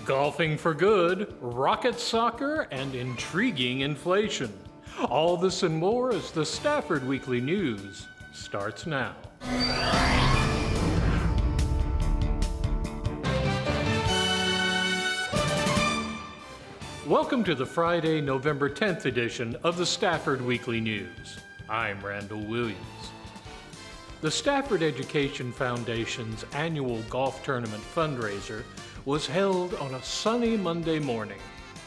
golfing for good, rocket soccer, and intriguing inflation. All this and more as the Stafford Weekly News starts now. Welcome to the Friday, November 10th edition of the Stafford Weekly News. I'm Randall Williams. The Stafford Education Foundation's annual golf tournament fundraiser was held on a sunny Monday morning.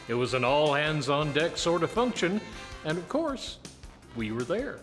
It was an all-hands-on-deck sort of function, and of course, we were there.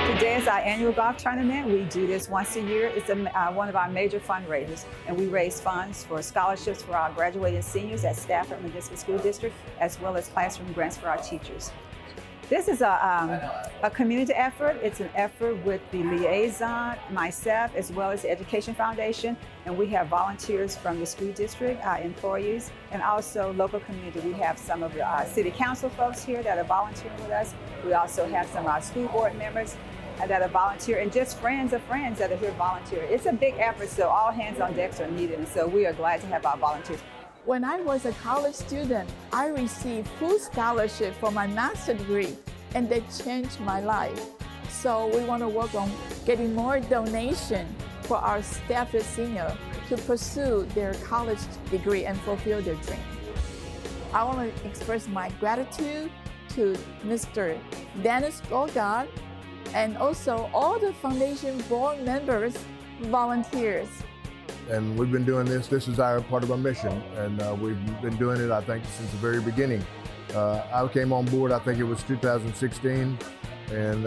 Today is our annual golf tournament. We do this once a year. It's one of our major fundraisers, and we raise funds for scholarships for our graduating seniors at Stafford Municipal School District, as well as classroom grants for our teachers. This is a community effort. It's an effort with the liaison, myself, as well as the Education Foundation, and we have volunteers from the school district, our employees, and also local community. We have some of the city council folks here that are volunteering with us. We also have some of our school board members that are volunteer, and just friends of friends that are here volunteering. It's a big effort, so all hands on decks are needed, and so we are glad to have our volunteers. When I was a college student, I received full scholarship for my master's degree, and they changed my life. So we want to work on getting more donation for our Stafford senior to pursue their college degree and fulfill their dream. I want to express my gratitude to Mr. Dennis Golgard and also all the foundation board members, volunteers. And we've been doing this. This is our part of our mission, and we've been doing it, I think, since the very beginning. I came on board, I think it was 2016, and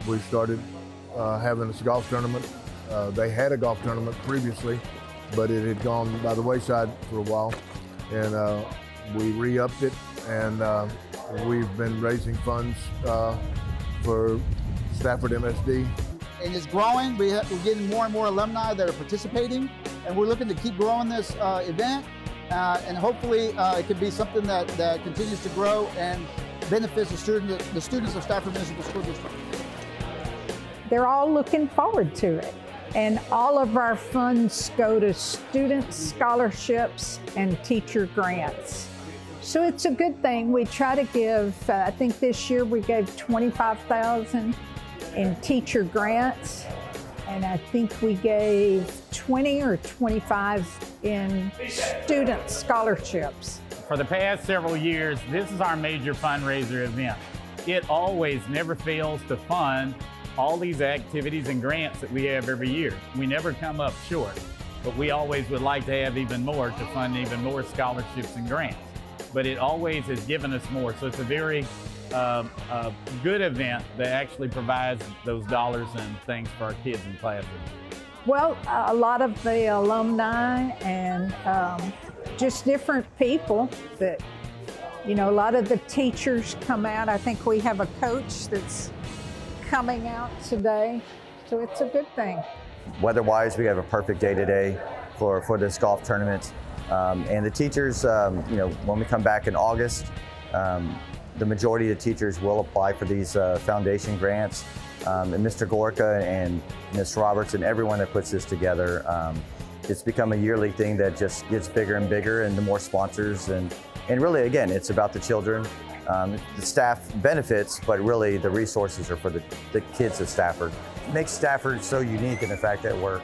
we started having this golf tournament. They had a golf tournament previously, but it had gone by the wayside for a while, and we re-upped it, and we've been raising funds for Stafford MSD. And it's growing. We're getting more and more alumni that are participating, and we're looking to keep growing this event, and hopefully it can be something that continues to grow and benefits the students of Stafford Municipal School District. They're all looking forward to it, and all of our funds go to student scholarships and teacher grants. So it's a good thing. We try to give, I think this year we gave $25,000 in teacher grants, and I think we gave 20 or 25 in student scholarships. For the past several years, this is our major fundraiser event. It always never fails to fund all these activities and grants that we have every year. We never come up short, but we always would like to have even more to fund even more scholarships and grants. But it always has given us more, so it's a very a good event that actually provides those dollars and things for our kids and classes. Well, a lot of the alumni and just different people that, you know, a lot of the teachers come out. I think we have a coach that's coming out today, so it's a good thing. Weather-wise, we have a perfect day today for this golf tournament. And the teachers, you know, when we come back in August, the majority of the teachers will apply for these foundation grants. And Mr. Gorka and Ms. Roberts and everyone that puts this together, it's become a yearly thing that just gets bigger and bigger, and the more sponsors. And really, again, it's about the children. The staff benefits, but really the resources are for the kids of Stafford. It makes Stafford so unique in the fact that we're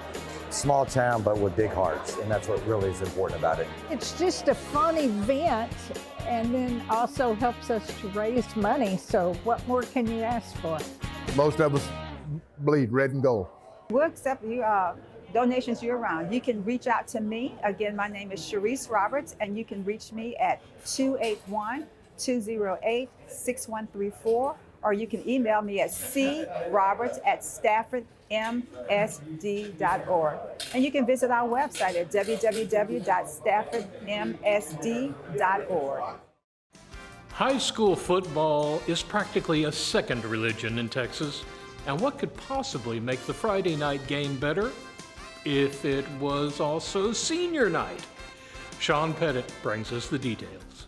small town, but with big hearts, and that's what really is important about it. It's just a fun event, and then also helps us to raise money, so what more can you ask for? Most of us bleed red and gold. We'll accept donations year-round. You can reach out to me. Again, my name is Sharice Roberts, and you can reach me at 281-208-6134, or you can email me at croberts@staffordmsd.org. And you can visit our website at www.staffordmsd.org. High school football is practically a second religion in Texas, and what could possibly make the Friday night game better? if it was also senior night? Sean Pettit brings us the details.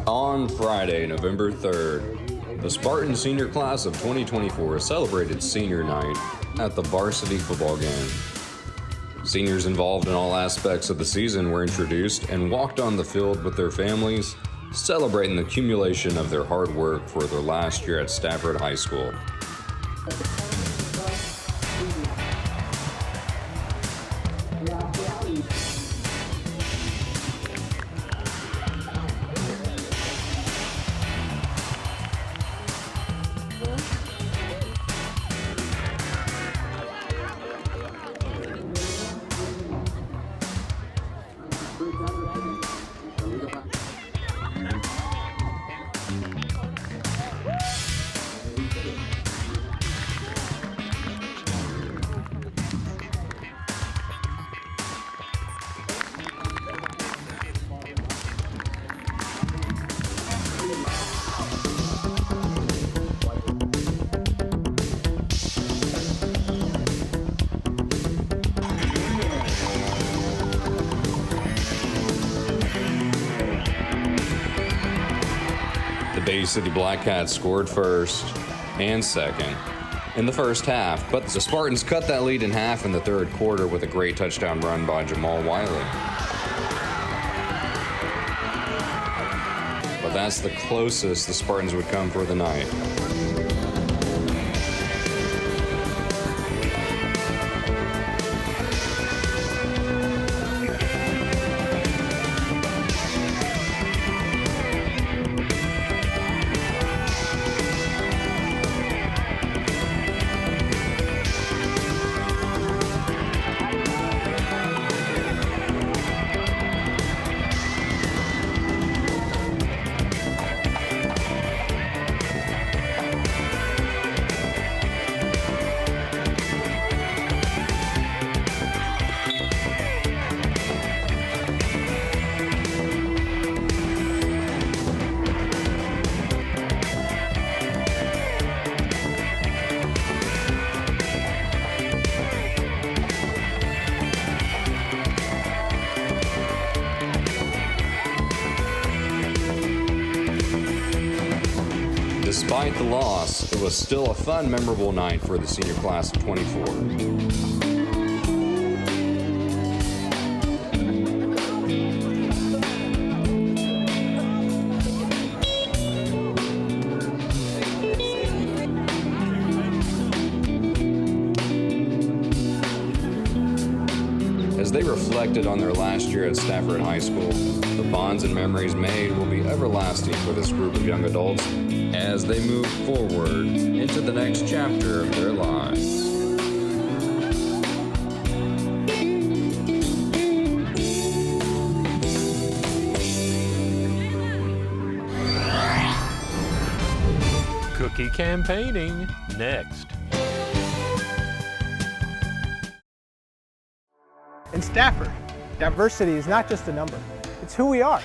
On Friday, November 3rd, the Spartan senior class of 2024 celebrated senior night at the varsity football game. Seniors involved in all aspects of the season were introduced and walked on the field with their families, celebrating the accumulation of their hard work for their last year at Stafford High School. The Bay City Black Cats scored first and second in the first half, but the Spartans cut that lead in half in the third quarter with a great touchdown run by Jamal Wiley. But that's the closest the Spartans would come for the night. Despite the loss, it was still a fun, memorable night for the senior class of 24. As they reflected on their last year at Stafford High School, the bonds and memories made will be everlasting for this group of young adults as they move forward into the next chapter of their lives. Cookie campaigning next. In Stafford, diversity is not just a number, it's who we are.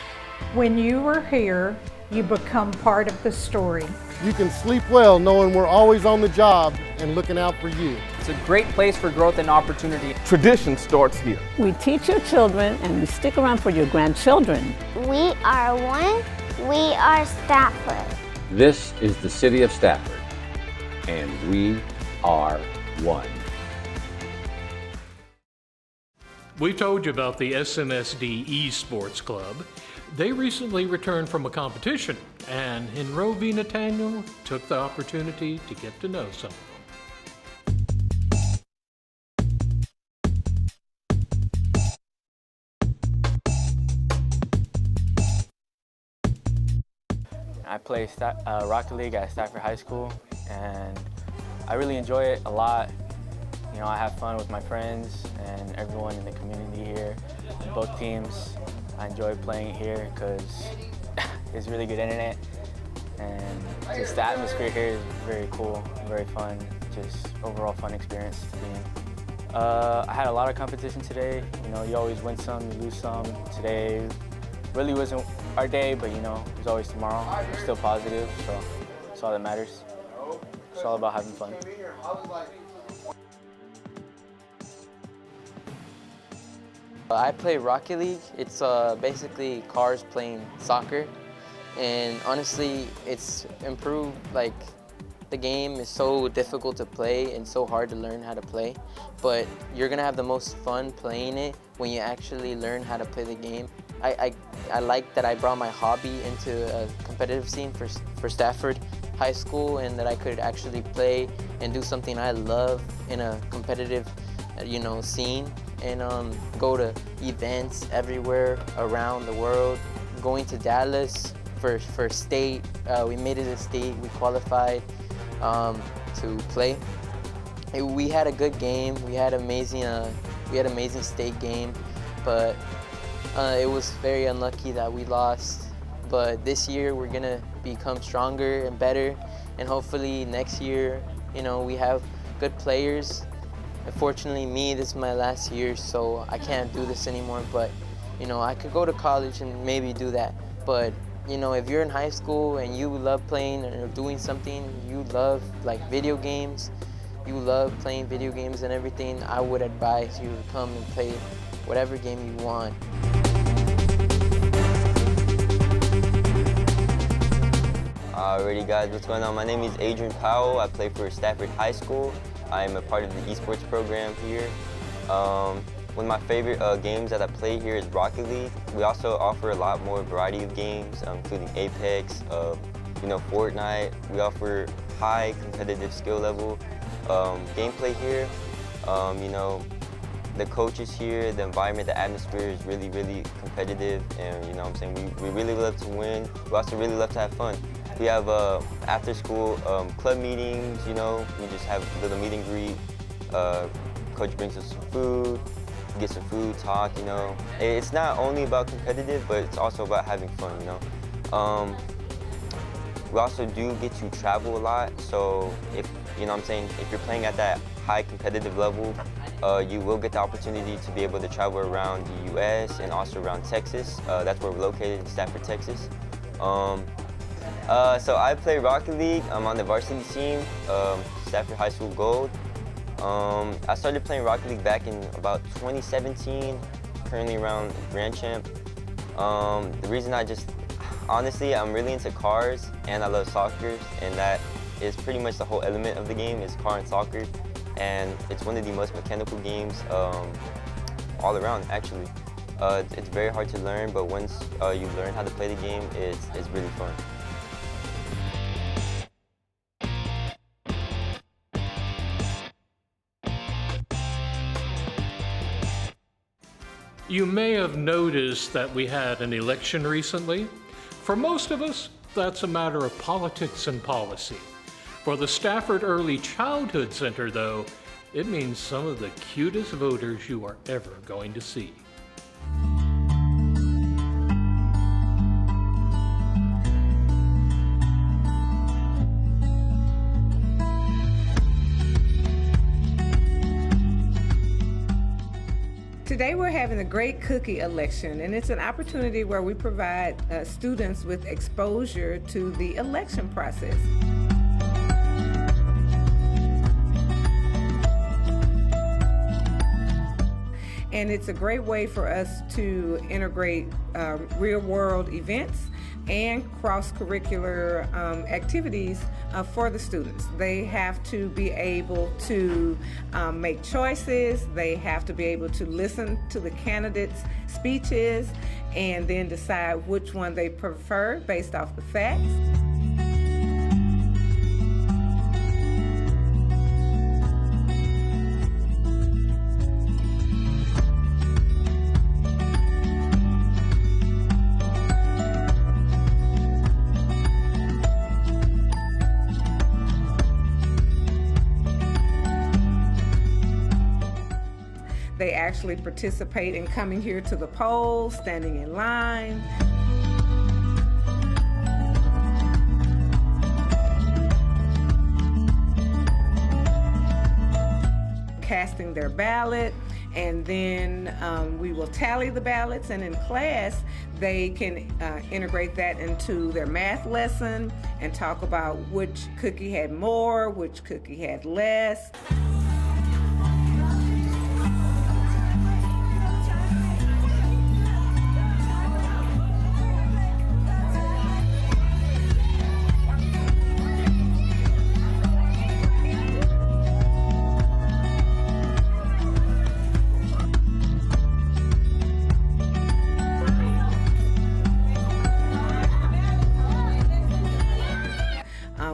When you are here, you become part of the story. You can sleep well knowing we're always on the job and looking out for you. It's a great place for growth and opportunity. Tradition starts here. We teach your children and we stick around for your grandchildren. We are one, we are Stafford. This is the city of Stafford, and we are one. We told you about the SMSD Esports Club. They recently returned from a competition, and Henro V. Nathaniel took the opportunity to get to know some of them. I play Rocket League at Stafford High School, and I really enjoy it a lot. You know, I have fun with my friends and everyone in the community here, both teams. I enjoy playing here because it's really good internet, and just the atmosphere here is very cool, very fun, just overall fun experience to be in. I had a lot of competition today. You know, you always win some, you lose some. Today really wasn't our day, but you know, there's always tomorrow. We're still positive, so that's all that matters. It's all about having fun. I play Rocket League. It's basically cars playing soccer. And honestly, it's improved. Like, the game is so difficult to play and so hard to learn how to play. But you're gonna have the most fun playing it when you actually learn how to play the game. I like that I brought my hobby into a competitive scene for Stafford High School, and that I could actually play and do something I love in a competitive, scene, and go to events everywhere around the world. Going to Dallas for state, we made it to state. We qualified to play. We had a good game. We had amazing state game, but it was very unlucky that we lost. But this year we're gonna become stronger and better, and hopefully next year, we have good players. Unfortunately, this is my last year, so I can't do this anymore. But I could go to college and maybe do that. But if you're in high school and you love playing or doing something, you love like video games, you love playing video games and everything, I would advise you to come and play whatever game you want. Alrighty guys, what's going on? My name is Adrian Powell. I play for Stafford High School. I am a part of the esports program here. One of my favorite games that I play here is Rocket League. We also offer a lot more variety of games, including Apex, Fortnite. We offer high competitive skill level gameplay here. The coaches here, the environment, the atmosphere is really, really competitive, and we really love to win. We also really love to have fun. We have after school club meetings, we just have a little meet and greet. Coach brings us some food, get some food, talk, It's not only about competitive, but it's also about having fun, We also do get to travel a lot, so if you're playing at that high competitive level, you will get the opportunity to be able to travel around the US and also around Texas. That's where we're located, in Stafford, Texas. So I play Rocket League. I'm on the varsity team, Stafford High School Gold. I started playing Rocket League back in about 2017, currently around Grand Champ. The reason honestly, I'm really into cars and I love soccer, and that is pretty much the whole element of the game is car and soccer. And it's one of the most mechanical games all around, actually. It's very hard to learn, but once you learn how to play the game, it's really fun. You may have noticed that we had an election recently. For most of us, that's a matter of politics and policy. For the Stafford Early Childhood Center, though, it means some of the cutest voters you are ever going to see. Today we're having a great cookie election, and it's an opportunity where we provide students with exposure to the election process. And it's a great way for us to integrate real-world events and cross-curricular activities for the students. They have to be able to make choices. They have to be able to listen to the candidates' speeches and then decide which one they prefer based off the facts. They actually participate in coming here to the polls, standing in line. casting their ballot, and then we will tally the ballots, and in class they can integrate that into their math lesson and talk about which cookie had more, which cookie had less.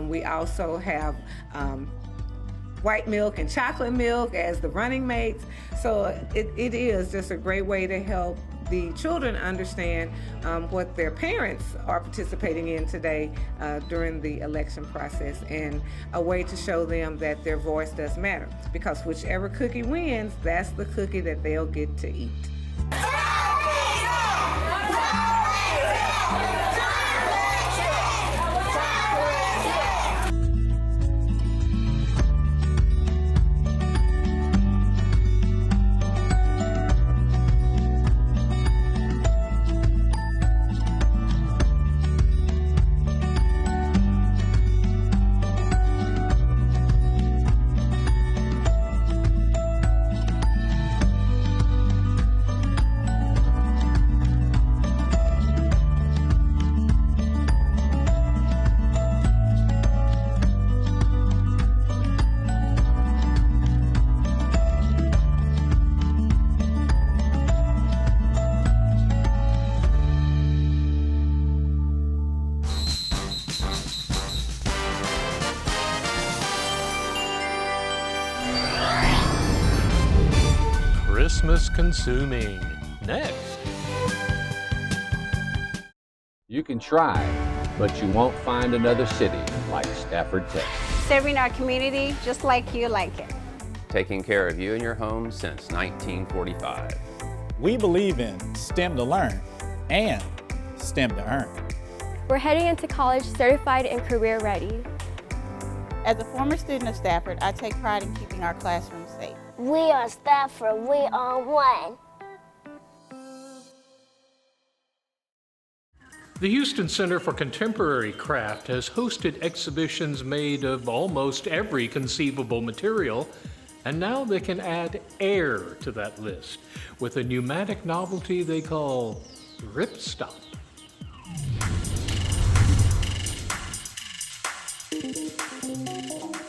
We also have white milk and chocolate milk as the running mates. So it is just a great way to help the children understand what their parents are participating in today during the election process, and a way to show them that their voice does matter, because whichever cookie wins, that's the cookie that they'll get to eat. Christmas consuming. Next. You can try, but you won't find another city like Stafford, Texas. Serving our community just like you like it. Taking care of you and your home since 1945. We believe in STEM to learn and STEM to earn. We're heading into college certified and career ready. As a former student of Stafford, I take pride in keeping our classrooms safe. We are Stafford, we are one. The Houston Center for Contemporary Craft has hosted exhibitions made of almost every conceivable material, and now they can add air to that list with a pneumatic novelty they call Ripstop.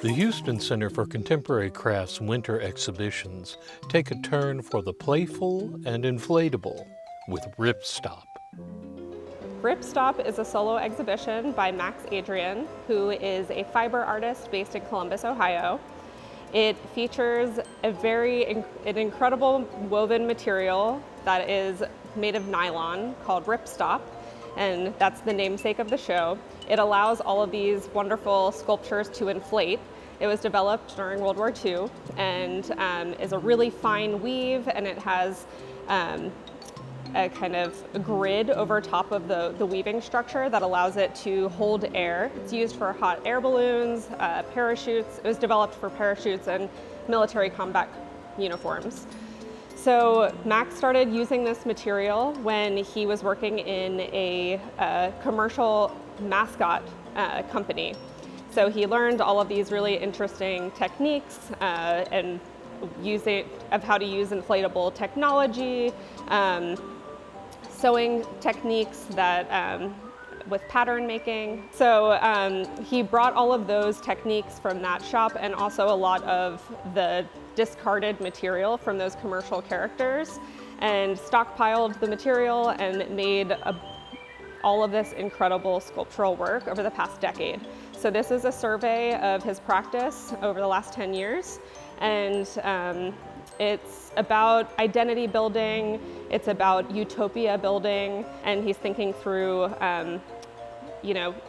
The Houston Center for Contemporary Crafts winter exhibitions take a turn for the playful and inflatable with Ripstop. Ripstop is a solo exhibition by Max Adrian, who is a fiber artist based in Columbus, Ohio. It features an incredible woven material that is made of nylon called Ripstop, and that's the namesake of the show. It allows all of these wonderful sculptures to inflate. It was developed during World War II and is a really fine weave, and it has a kind of grid over top of the weaving structure that allows it to hold air. It's used for hot air balloons, parachutes. It was developed for parachutes and military combat uniforms. So Max started using this material when he was working in a commercial mascot company. So he learned all of these really interesting techniques and of how to use inflatable technology, sewing techniques that with pattern making. So he brought all of those techniques from that shop and also a lot of the discarded material from those commercial characters and stockpiled the material and made all of this incredible sculptural work over the past decade. So this is a survey of his practice over the last 10 years. And it's about identity building, it's about utopia building, and he's thinking through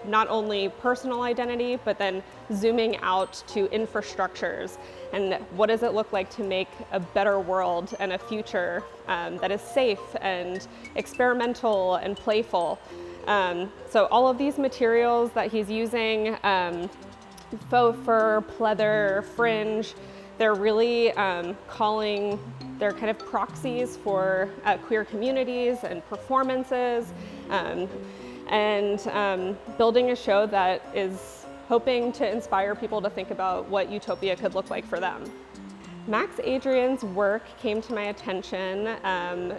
not only personal identity, but then zooming out to infrastructures and what does it look like to make a better world and a future that is safe and experimental and playful. So all of these materials that he's using, faux fur, pleather, fringe, They're really they're kind of proxies for queer communities and performances, and building a show that is hoping to inspire people to think about what utopia could look like for them. Max Adrian's work came to my attention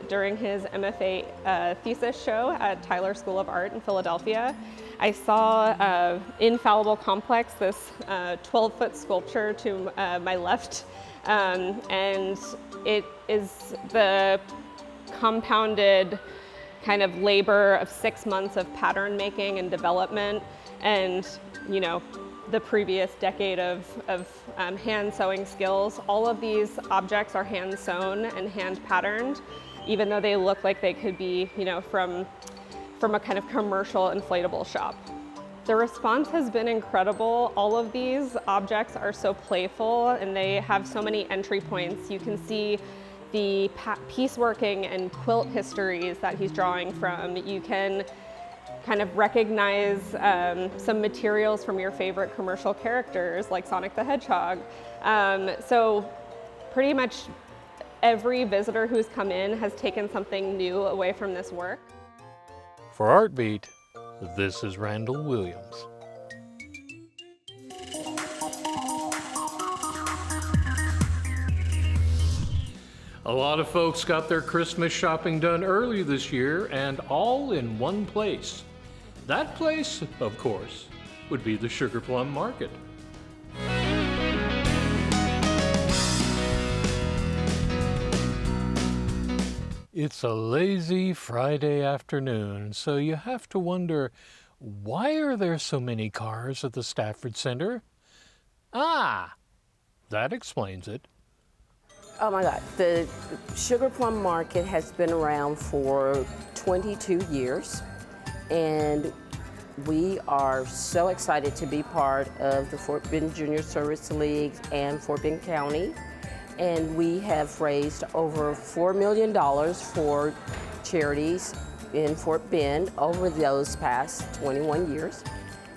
during his MFA thesis show at Tyler School of Art in Philadelphia. I saw Infallible Complex, this 12-foot sculpture to my left, and it is the compounded kind of labor of 6 months of pattern making and development, and the previous decade of hand sewing skills. All of these objects are hand sewn and hand patterned, even though they look like they could be, from a kind of commercial inflatable shop. The response has been incredible. All of these objects are so playful and they have so many entry points. You can see the pieceworking and quilt histories that he's drawing from. You can kind of recognize some materials from your favorite commercial characters like Sonic the Hedgehog. So pretty much every visitor who's come in has taken something new away from this work. For Artbeat, this is Randall Williams. A lot of folks got their Christmas shopping done early this year, and all in one place. That place, of course, would be the Sugar Plum Market. It's a lazy Friday afternoon, so you have to wonder, why are there so many cars at the Stafford Center? Ah, that explains it. Oh my God, the Sugar Plum Market has been around for 22 years, and we are so excited to be part of the Fort Bend Junior Service League and Fort Bend County. And we have raised over $4 million for charities in Fort Bend over those past 21 years.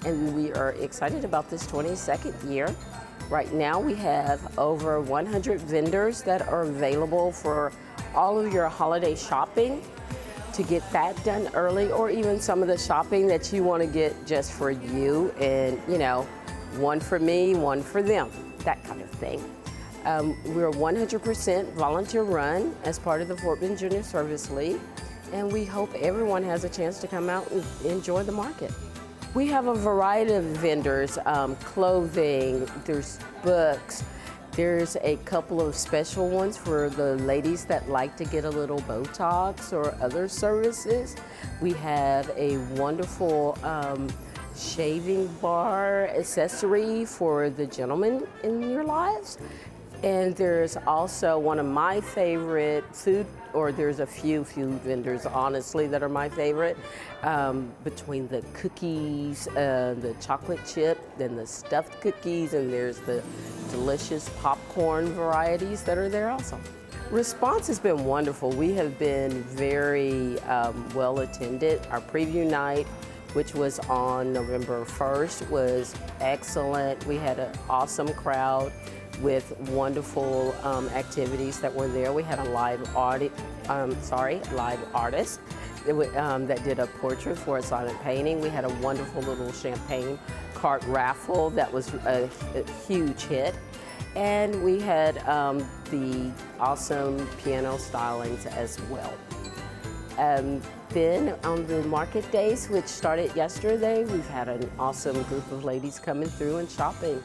And we are excited about this 22nd year. Right now we have over 100 vendors that are available for all of your holiday shopping, to get that done early, or even some of the shopping that you want to get just for you, and one for me, one for them, that kind of thing. We're 100% volunteer run as part of the Fort Bend Junior Service League, and we hope everyone has a chance to come out and enjoy the market. We have a variety of vendors, clothing, there's books, there's a couple of special ones for the ladies that like to get a little Botox or other services. We have a wonderful shaving bar accessory for the gentlemen in your lives. And there's also one of my favorite there's a few vendors, honestly, that are my favorite. Between the cookies, the chocolate chip, then the stuffed cookies, and there's the delicious popcorn varieties that are there also. Response has been wonderful. We have been very well attended. Our preview night, which was on November 1st, was excellent. We had an awesome crowd with wonderful activities that were there. We had a live artist that did a portrait for a silent painting. We had a wonderful little champagne cart raffle that was a huge hit. And we had the awesome piano stylings as well. Then on the market days, which started yesterday, we've had an awesome group of ladies coming through and shopping.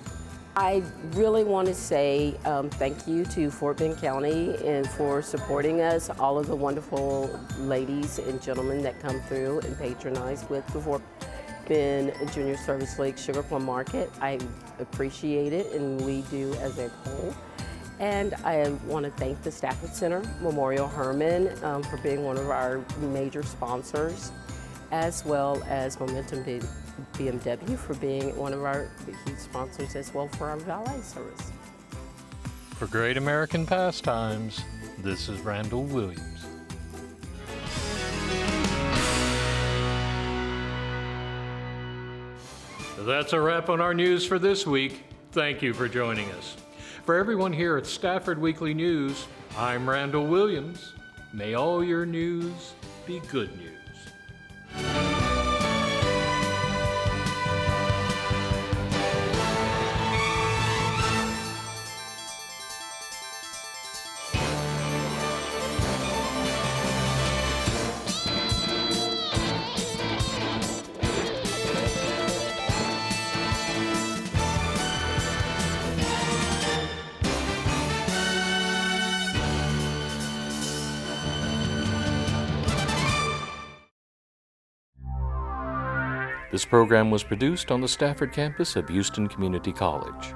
I really want to say thank you to Fort Bend County and for supporting us, all of the wonderful ladies and gentlemen that come through and patronize with the Fort Bend Junior Service League Sugar Plum Market. I appreciate it, and we do as a whole. And I want to thank the Stafford Center, Memorial Hermann, for being one of our major sponsors, as well as Momentum BMW for being one of our huge sponsors as well for our valet service. For Great American Pastimes, this is Randall Williams. That's a wrap on our news for this week. Thank you for joining us. For everyone here at Stafford Weekly News, I'm Randall Williams. May all your news be good news. This program was produced on the Stafford campus of Houston Community College.